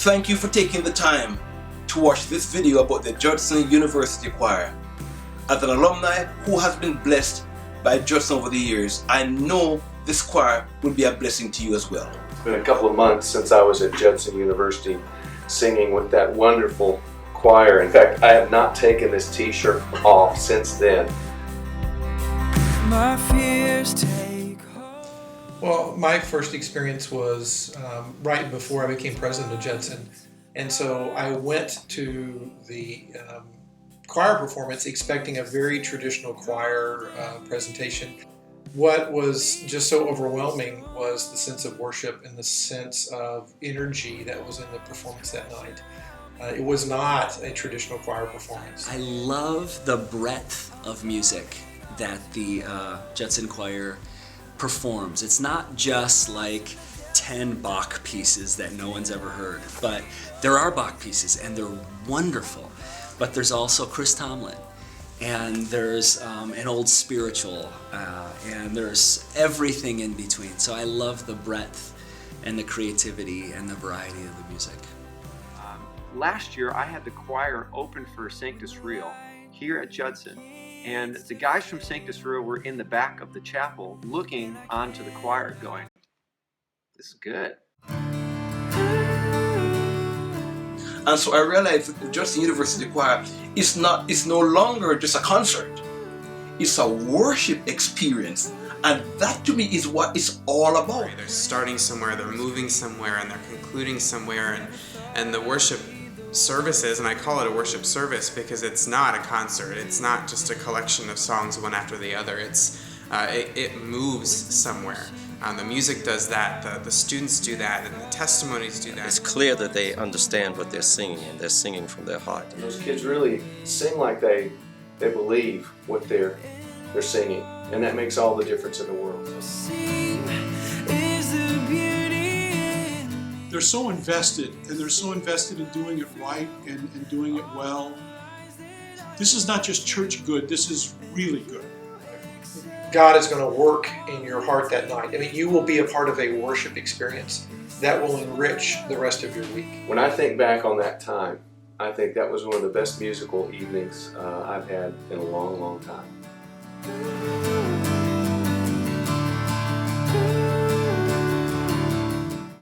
Thank you for taking the time to watch this video about the Judson University Choir. As an alumni who has been blessed by Judson over the years, I know this choir will be a blessing to you as well. It's been a couple of months since I was at Judson University singing with that wonderful choir. In fact, I have not taken this t-shirt off since then. My fears take hold. Well, my first experience was right before I became president of Judson, and so I went to the choir performance expecting a very traditional choir presentation. What was just so overwhelming was the sense of worship and the sense of energy that was in the performance that night. It was not a traditional choir performance. I love the breadth of music that the Judson Choir performs. It's not just like 10 Bach pieces that no one's ever heard, but there are Bach pieces and they're wonderful. But there's also Chris Tomlin, and there's an old spiritual, and there's everything in between. So I love the breadth and the creativity and the variety of the music. Last year I had the choir open for Sanctus Real here at Judson, and the guys from Sanctus Real were in the back of the chapel looking onto the choir going, this is good. And so I realized that the Judson University Choir is no longer just a concert. It's a worship experience. And that to me is what it's all about. They're starting somewhere, they're moving somewhere, and they're concluding somewhere. And the worship services, and I call it a worship service because it's not a concert. It's not just a collection of songs one after the other. It moves somewhere. The music does that, the students do that, and the testimonies do that. It's clear that they understand what they're singing, and they're singing from their heart. And those kids really sing like they believe what they're singing, and that makes all the difference in the world. They're so invested, and they're so invested in doing it right and doing it well. This is not just church good, this is really good. God is going to work in your heart that night. I mean, you will be a part of a worship experience that will enrich the rest of your week. When I think back on that time, I think that was one of the best musical evenings I've had in a long, long time.